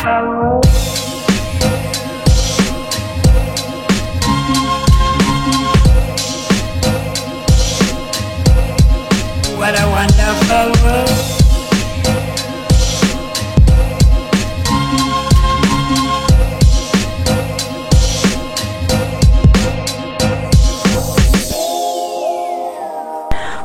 What a wonderful world.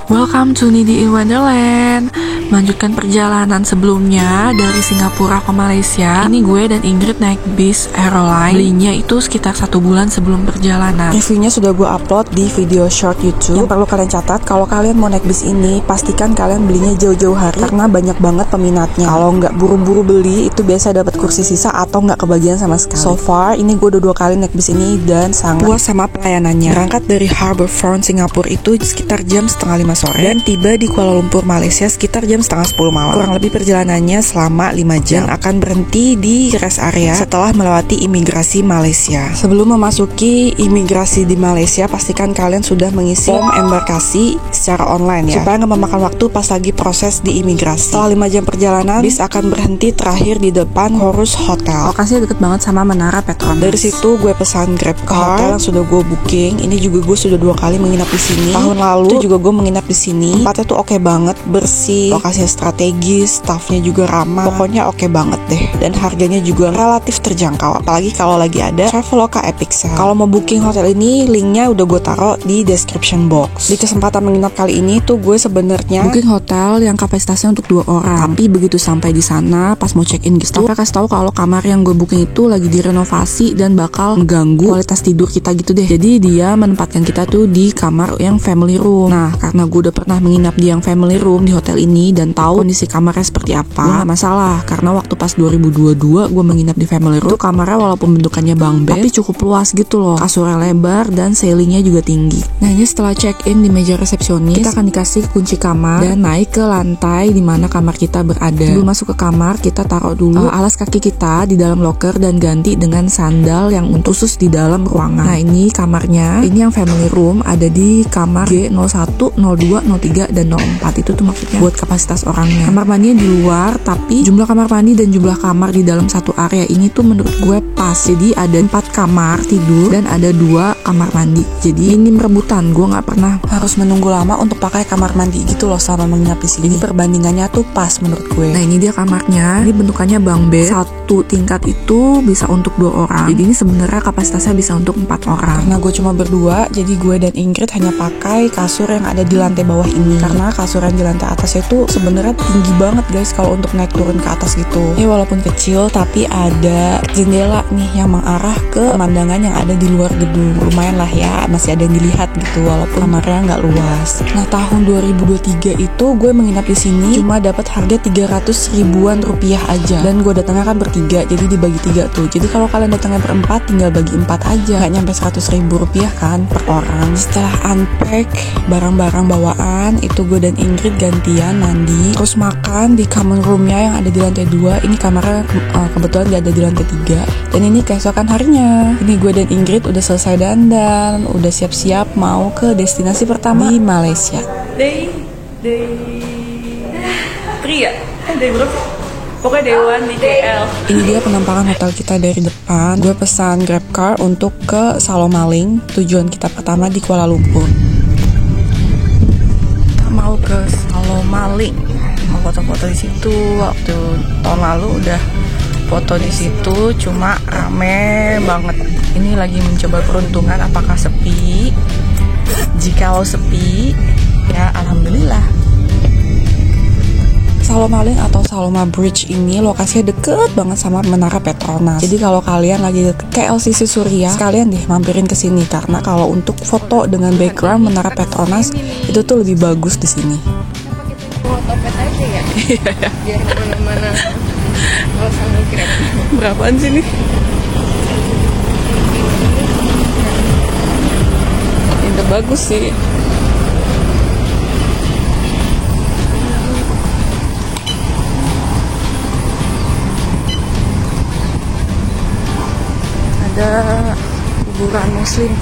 Welcome to Nidi in Wonderland. Melanjutkan perjalanan sebelumnya dari Singapura ke Malaysia. Ini gue dan Ingrid naik bis Aeroline. Belinya itu sekitar 1 bulan sebelum perjalanan. Reviewnya sudah gue upload di video short YouTube. Yang perlu kalian catat, kalau kalian mau naik bis ini, pastikan kalian belinya jauh-jauh hari karena banyak banget peminatnya. Kalau nggak buru-buru beli, itu biasa dapat kursi sisa atau nggak kebagian sama sekali. So far, ini gue udah 2 kali naik bis ini dan sangat puas sama pelayanannya. Berangkat dari Harbourfront Singapura itu sekitar jam setengah 5 sore dan tiba di Kuala Lumpur Malaysia sekitar jam setengah 10 malam. Kurang lebih perjalanannya selama 5 jam. Akan berhenti di rest area setelah melewati imigrasi Malaysia. Sebelum memasuki imigrasi di Malaysia, pastikan kalian sudah mengisi form embarkasi secara online ya, supaya nggak memakan waktu pas lagi proses di imigrasi. Setelah 5 jam perjalanan, bis akan berhenti terakhir di depan Horus Hotel. Lokasinya deket banget sama Menara Petronas. Dari situ gue pesan Grab car, hotel yang sudah gue booking. Ini juga gue sudah 2 kali menginap di sini. Tahun lalu itu juga gue menginap di sini. Tempatnya tuh oke banget, bersih, lokasinya strategis, staffnya juga ramah. Pokoknya oke banget deh. Dan harganya juga relatif terjangkau, apalagi kalau lagi ada Traveloka Epic Sale. Kalau mau booking hotel ini, linknya udah gue taruh di description box. Di kesempatan menginap kali ini tuh gue sebenarnya booking hotel yang kapasitasnya untuk 2 orang. Tapi begitu sampai di sana, pas mau check in gitu, mereka kasih tahu kalau kamar yang gue booking itu lagi direnovasi dan bakal mengganggu kualitas tidur kita gitu deh. Jadi dia menempatkan kita tuh di kamar yang family room. Nah, karena gue udah pernah menginap di yang family room di hotel ini dan tahu kondisi kamarnya seperti apa, nggak masalah. Karena waktu pas 2022 gue menginap di family room, tuh kamarnya walaupun bentukannya bunk bed, tapi cukup luas gitu loh. Kasurnya lebar dan ceilingnya juga tinggi. Nah, ini setelah check in di meja resepsionis, kita akan dikasih kunci kamar dan naik ke lantai di mana kamar kita berada. Sebelum masuk ke kamar, kita taruh dulu alas kaki kita di dalam locker dan ganti dengan sandal yang khusus di dalam ruangan. Nah, ini kamarnya. Ini yang family room ada di kamar G01, 02, 03, dan 04. Itu tuh maksudnya buat kapasitas orangnya. Kamar mandinya di luar, tapi jumlah kamar mandi dan jumlah kamar di dalam satu area ini tuh menurut gue pas. Jadi ada 4 kamar tidur dan ada 2 kamar mandi. Jadi ini merebutan. Gue nggak pernah harus menunggu lama untuk pakai kamar mandi gitu loh selama menginap di sini. Jadi perbandingannya tuh pas menurut gue. Nah, ini dia kamarnya. Ini bentukannya bunk bed. 1 tingkat itu bisa untuk 2 orang. Jadi ini sebenarnya kapasitasnya bisa untuk 4 orang. Karena gue cuma berdua, jadi gue dan Ingrid hanya pakai kasur yang ada di lantai bawah ini. Karena kasur yang di lantai atas itu sebenarnya tinggi banget guys kalau untuk naik turun ke atas gitu. Ya walaupun kecil tapi ada jendela nih yang mengarah ke pemandangan yang ada di luar gedung. Lumayan lah ya, masih ada yang dilihat gitu walaupun kamarnya nggak luas. Nah, tahun 2023 itu gue menginap di sini cuma dapat harga 300 ribuan rupiah aja. Dan gue datangnya kan bertiga, jadi dibagi 3 tuh. Jadi kalau kalian datangnya berempat, tinggal bagi 4 aja. Nggak nyampe 100 ribu rupiah kan per orang. Setelah unpack barang-barang bawaan, itu gue dan Ingrid gantian mandi, terus makan di common roomnya yang ada di lantai 2. Ini kamarnya kebetulan gak ada di lantai 3. Dan ini keesokan harinya, ini gue dan Ingrid udah selesai dandan, udah siap-siap mau ke destinasi pertama di Malaysia. Day 3 ya? Day berapa? Pokoknya day 1 di KL. Ini dia penampakan hotel kita dari depan. Gue pesan Grab car untuk ke Salomaling, tujuan kita pertama di Kuala Lumpur. Mau ke Salomaling, mau foto-foto di situ. Waktu tahun lalu udah foto di situ, cuma rame banget. Ini lagi mencoba peruntungan apakah sepi. Jikalau sepi, ya alhamdulillah. Salomaling atau Saloma Bridge ini lokasinya deket banget sama Menara Petronas. Jadi kalau kalian lagi ke LCC Suria, sekalian deh mampirin ke sini karena kalau untuk foto dengan background Menara Petronas itu tuh lebih bagus di sini. Otopet aja ya. Biar mana-mana. Kalau sama Grab. Berapaan sih nih? Ini bagus sih. Ada kuburan muslim.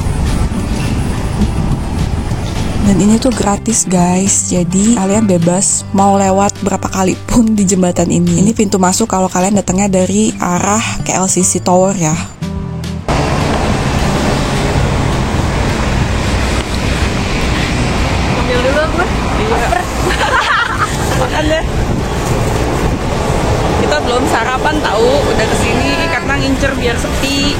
Dan ini tuh gratis guys, jadi kalian bebas mau lewat berapa kali pun di jembatan ini. Ini pintu masuk kalau kalian datangnya dari arah KLCC Tower ya. Ambil dulu gue. Iya. Makan deh. Kita belum sarapan tahu, udah kesini karena ngincer biar sepi.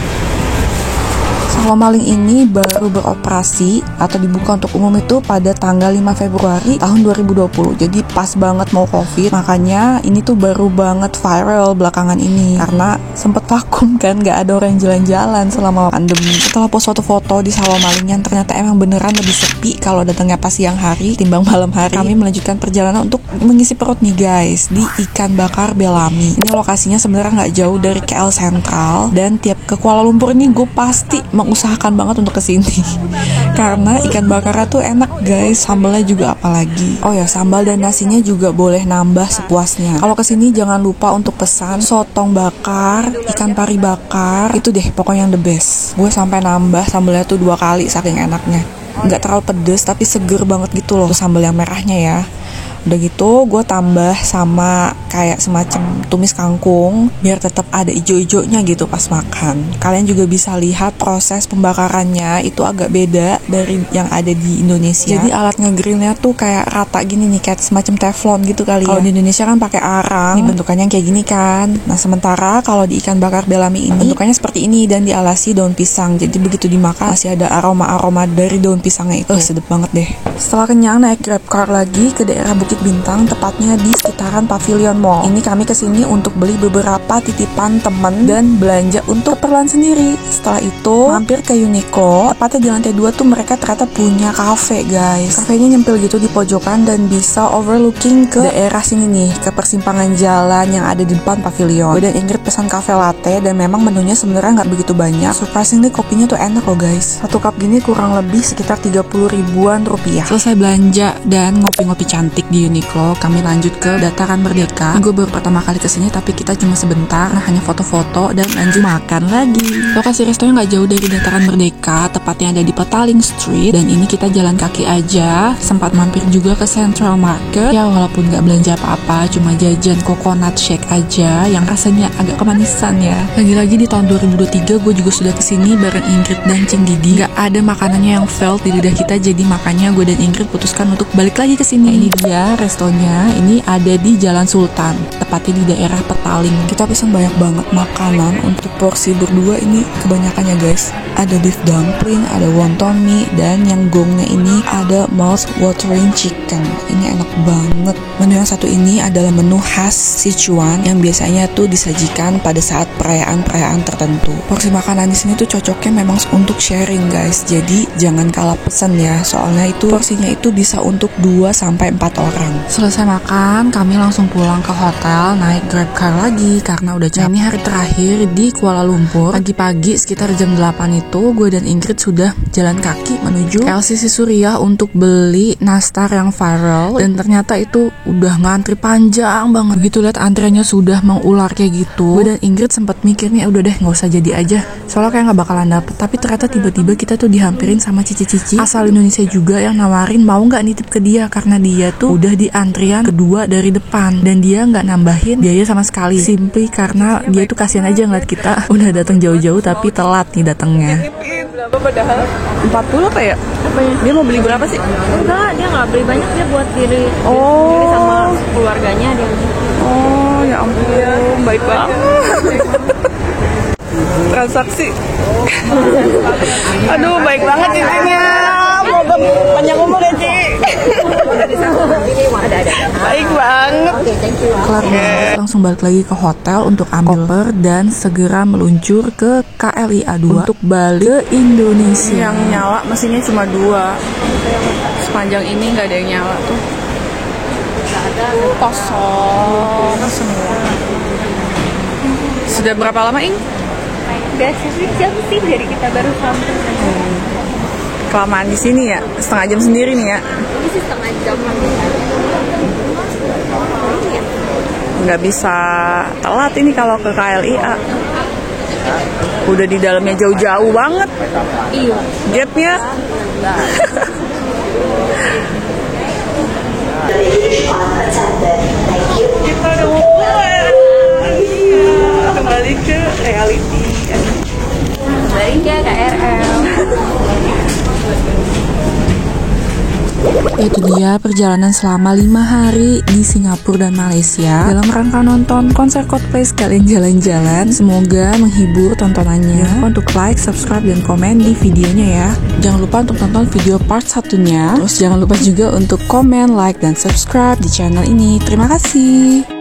Salo Maling ini baru beroperasi atau dibuka untuk umum itu pada tanggal 5 Februari tahun 2020. Jadi pas banget mau Covid, makanya ini tuh baru banget viral belakangan ini karena sempet vakum kan, nggak ada orang jalan-jalan selama pandemi. Setelah post foto-foto di Salo Maling yang ternyata emang beneran lebih sepi kalau datangnya pas siang hari timbang malam hari, kami melanjutkan perjalanan untuk mengisi perut nih guys di Ikan Bakar Bellamy. Ini lokasinya sebenarnya nggak jauh dari KL Sentral, dan tiap ke Kuala Lumpur ini gue pasti mengusahakan banget untuk kesini karena ikan bakarnya tuh enak guys, sambalnya juga apalagi. Oh ya, sambal dan nasinya juga boleh nambah sepuasnya. Kalau kesini jangan lupa untuk pesan sotong bakar, ikan pari bakar, itu deh pokoknya yang the best. Gue sampai nambah sambalnya tuh 2 kali saking enaknya. Nggak terlalu pedes tapi seger banget gitu loh sambal yang merahnya ya. Udah gitu gue tambah sama kayak semacam tumis kangkung biar tetap ada ijo-ijonya gitu pas makan. Kalian juga bisa lihat proses pembakarannya itu agak beda dari yang ada di Indonesia. Jadi alat ngegrillnya tuh kayak rata gini nih, kayak semacam teflon gitu kali ya. Kalau di Indonesia kan pakai arang, ini bentukannya kayak gini kan. Nah sementara kalau di Ikan Bakar Bellamy ini bentukannya seperti ini dan dialasi daun pisang. Jadi begitu dimakan masih ada aroma-aroma dari daun pisangnya itu. Sedep banget deh. Setelah kenyang naik grab car lagi ke daerah Bukit Bintang, tepatnya di sekitaran Pavilion Mall. Ini kami kesini untuk beli beberapa titipan temen dan belanja untuk keperluan sendiri. Setelah itu mampir ke Uniqlo. Tepatnya di lantai 2 tuh mereka ternyata punya cafe guys. Kafenya nyempil gitu di pojokan dan bisa overlooking ke daerah sini nih, ke persimpangan jalan yang ada di depan Pavilion. Gue dan Ingrid pesan cafe latte dan memang menunya sebenarnya nggak begitu banyak. Surprisingly kopinya tuh enak loh guys. 1 cup gini kurang lebih sekitar 30 ribuan rupiah. Selesai belanja dan ngopi-ngopi cantik di Uniqlo, kami lanjut ke Dataran Merdeka. Gue baru pertama kali kesini tapi kita cuma sebentar, nah hanya foto-foto dan lanjut makan lagi. Lokasi restoran nggak jauh dari Dataran Merdeka, tepatnya ada di Petaling Street, dan ini kita jalan kaki aja. Sempat mampir juga ke Central Market, ya walaupun nggak belanja apa-apa, cuma jajan coconut shake aja yang rasanya agak kemanisan ya. Lagi-lagi di tahun 2023 gue juga sudah kesini bareng Ingrid dan Cing Didi. Nggak ada makanannya yang failed di lidah kita, jadi makanya gue dan Ingrid putuskan untuk balik lagi ke sini. Ini dia restonya, ini ada di Jalan Sultan, tepatnya di daerah Petaling. Kita pesan banyak banget makanan untuk porsi berdua ini kebanyakannya guys. Ada beef dumpling, ada wonton mie, dan yang gongnya ini ada mouth watering chicken. Ini enak banget. Menu yang satu ini adalah menu khas Sichuan yang biasanya tuh disajikan pada saat perayaan-perayaan tertentu. Porsi makanan di sini tuh cocoknya memang untuk sharing guys. Jadi jangan kalah pesan ya, soalnya itu porsinya itu bisa untuk 2-4 orang. Selesai makan, kami langsung pulang ke hotel, naik grab car lagi karena udah capek. Ini hari terakhir di Kuala Lumpur. Pagi-pagi sekitar jam 8 itu gue dan Ingrid sudah jalan kaki menuju KLCC Suriah untuk beli nastar yang viral, dan ternyata itu udah ngantri panjang banget. Begitu lihat antriannya sudah mengular kayak gitu, gue dan Ingrid sempat mikir nih udah deh nggak usah jadi aja, soalnya kayak nggak bakalan dapet. Tapi ternyata tiba-tiba kita tuh dihampirin sama cici-cici asal Indonesia juga yang nawarin mau nggak nitip ke dia karena dia tuh udah di antrian kedua dari depan dan dia nggak nambahin biaya sama sekali, simply karena dia tuh kasihan aja ngeliat kita udah datang jauh-jauh tapi telat nih datangnya. Berapa padahal? 40 apa ya? Dia mau beli berapa sih? Enggak, dia nggak beli banyak, dia buat diri Oh. sama keluarganya dia. Oh ya ampun, baik banget. Transaksi. Aduh, baik banget cicinya. Semoga panjang umur ya, Ci. Baik banget. Kelar banget, langsung balik lagi ke hotel untuk ambil koper dan segera meluncur ke KLIA 2 untuk balik ke Indonesia. Yang nyala mesinnya cuma 2. Sepanjang ini nggak ada yang nyala tuh. Kosong semua. Sudah berapa lama, Ing? Biasa sih jam sih dari kita baru sampai. Kelamaan di sini ya, setengah jam sendiri nih ya. Ini sih setengah jam lagi. Nggak bisa telat ini kalau ke KLIA. Udah di dalamnya jauh-jauh banget. Iya. Gapnya. Kita udah mau pulang. Iya, kembali ke reality. Balik ya KRL. Itu dia perjalanan selama 5 hari di Singapura dan Malaysia dalam rangka nonton konser Coldplay sekalian jalan-jalan. Semoga menghibur tontonannya. Jangan lupa untuk like, subscribe, dan komen di videonya ya. Jangan lupa untuk tonton video part 1-nya. Terus jangan lupa juga untuk komen, like, dan subscribe di channel ini. Terima kasih.